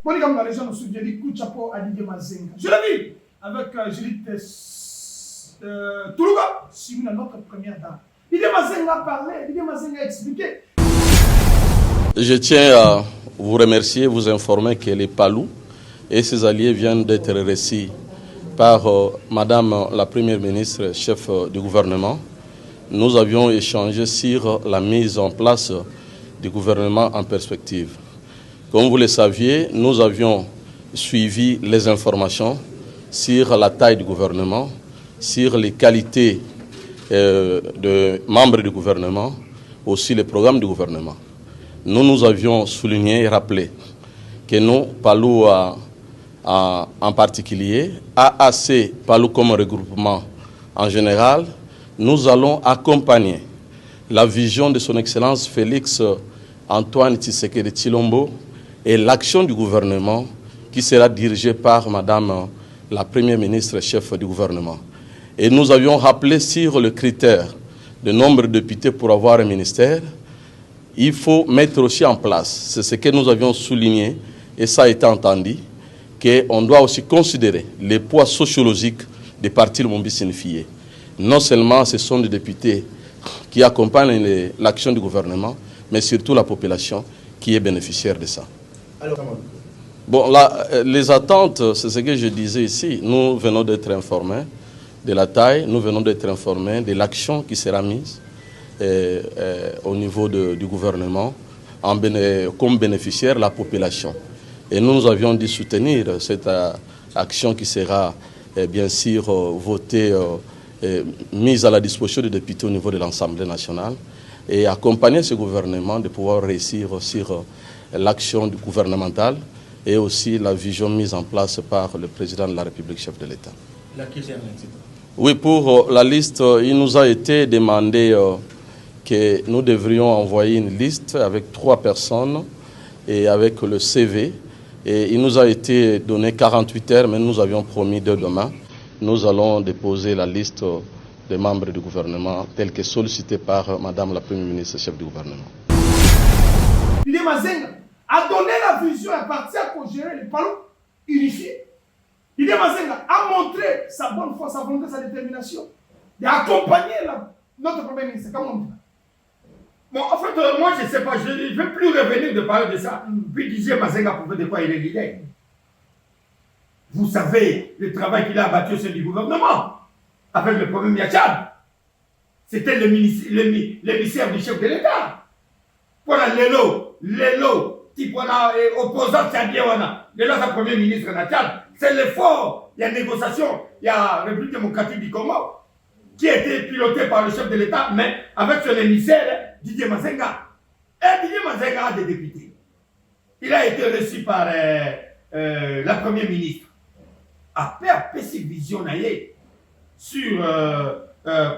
Quand les gens nous soutiennent, coup de chapeau à Didier Mazenga. Je l'ai vu avec Judith Toulouga, Simon, notre première dame. Didier Mazenga parlait, Didier Mazenga expliquait. Je tiens à vous remercier, vous informer que les Palou et ses alliés viennent d'être reçus par Madame la Première ministre, chef du gouvernement. Nous avions échangé sur la mise en place du gouvernement en perspective. Comme vous le saviez, nous avions suivi les informations sur la taille du gouvernement, sur les qualités de membres du gouvernement, aussi les programmes du gouvernement. Nous avions souligné et rappelé que nous, Palou en particulier, AAC, Palou comme regroupement en général, nous allons accompagner la vision de son Excellence Félix Antoine Tshisekedi Tshilombo et l'action du gouvernement qui sera dirigée par Madame la Première ministre, chef du gouvernement. Et nous avions rappelé sur le critère de nombre de députés pour avoir un ministère, il faut mettre aussi en place, c'est ce que nous avions souligné et ça a été entendu, qu'on doit aussi considérer les poids sociologiques des partis Lumumba signifiés. Non seulement ce sont des députés qui accompagnent l'action du gouvernement, mais surtout la population qui est bénéficiaire de ça. Alors, bon, là, les attentes, c'est ce que je disais ici. Nous venons d'être informés de la taille, nous venons d'être informés de l'action qui sera mise au niveau du gouvernement comme bénéficiaire la population. Et nous avions dû soutenir cette action qui sera bien sûr votée, mise à la disposition des députés au niveau de l'Assemblée nationale et accompagner ce gouvernement de pouvoir réussir sur l'action gouvernementale et aussi la vision mise en place par le président de la République, chef de l'État. Oui, pour la liste, il nous a été demandé que nous devrions envoyer une liste avec 3 personnes et avec le CV. Et il nous a été donné 48 heures, mais nous avions promis de demain. Nous allons déposer la liste des membres du gouvernement telle que sollicitée par Madame la Première ministre, chef du gouvernement. Didier Mazenga a donné la vision à partir pour gérer les Palou unifiés. Didier Mazenga a montré sa bonne foi, sa volonté, sa détermination d'accompagner notre Premier ministre. Comment on dit? bon, en fait, moi, je ne sais pas, je ne veux plus revenir de parler de ça. Puis Didier Mazenga prouver de quoi il est leader. Vous savez le travail qu'il a abattu au sein du gouvernement avec le problème Yachad. C'était l'émissaire du chef de l'État. Voilà l'élo, type opposant tchadien, l'élo sa premier ministre de Tchad. C'est l'effort, il y a négociation, il y a République démocratique du Congo qui a été piloté par le chef de l'État, mais avec son émissaire, Didier Mazenga. Et Didier Mazenga a des députés. Il a été reçu par la première ministre. Après cette vision sur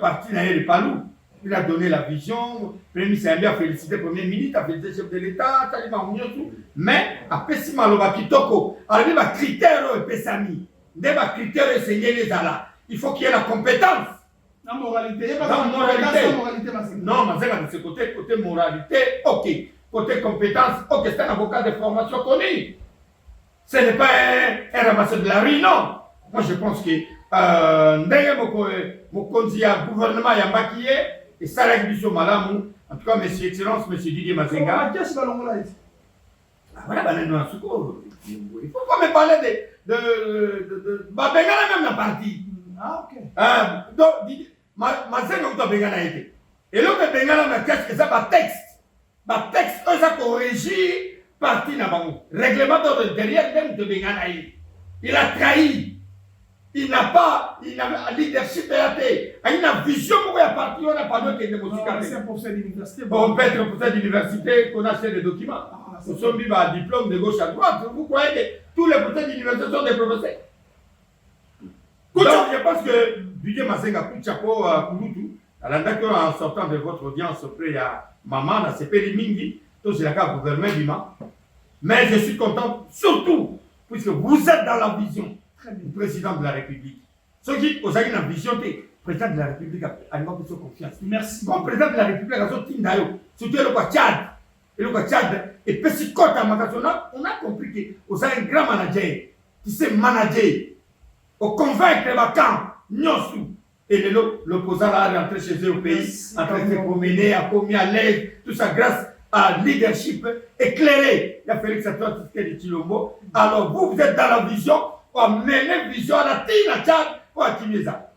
parti de Palou, il a donné la vision. Le premier ministre a félicité le premier ministre, a félicité le chef de l'État, mais après si Maloba Kitoko, il y a des critères pesami, des critères enseignés les ala. Il faut qu'il y ait la compétence. La moralité. Non, mais de ce côté moralité, ok. Côté compétence, ok, c'est un avocat de formation connu. Ce n'est pas un ramasseur de la rue, non. Moi, je pense que mon gouvernement a maquillé et ça règle du Malamu. En tout cas, Monsieur Excellence, Monsieur Didier Mazenga. Voilà, il faut pas me parler de Bengala même la partie. Ah, ok. Donc, Mazenga ou Bengala été. Et l'autre Bengala, qu'est-ce que ça, ma texte, ça corrige parti na bango. Règlement d'ordre derrière même de Bengala. Il a trahi. Il n'a pas leadership il a une vision pour la partie, on n'a pas d'autre que c'est un professeur d'université. Bon, peut être un professeur d'université qu'on a fait des documents. Nous sommes mis à diplôme de gauche à droite. Vous croyez que tous les professeurs d'université sont des professeurs? Donc, je pense que Didier Mazenga, coup de chapeau à Kouloutou, en sortant de votre audience auprès à Maman, à Sepeli Mingi, tout c'est la carte gouvernement. Mais je suis content, surtout, puisque vous êtes dans la vision du président de la République. Ceux qui ont une vision, le président de la République a une confiance. Merci. Comme président de la République, surtout le Tchad. Et le Tchad, et puis si on a compris que vous êtes un grand manager. Tu sais manager. Au convaincre les camps, Nyosu. Et l'opposant a rentré chez eux au pays, en train de se promener, a commis à l'aise, tout ça grâce à leadership éclairé. Il y a Félix Antoine Tshisekedi Tshilombo. Alors vous êtes dans la vision, pour mener vision à la Tina Tchad, pour Akimeza.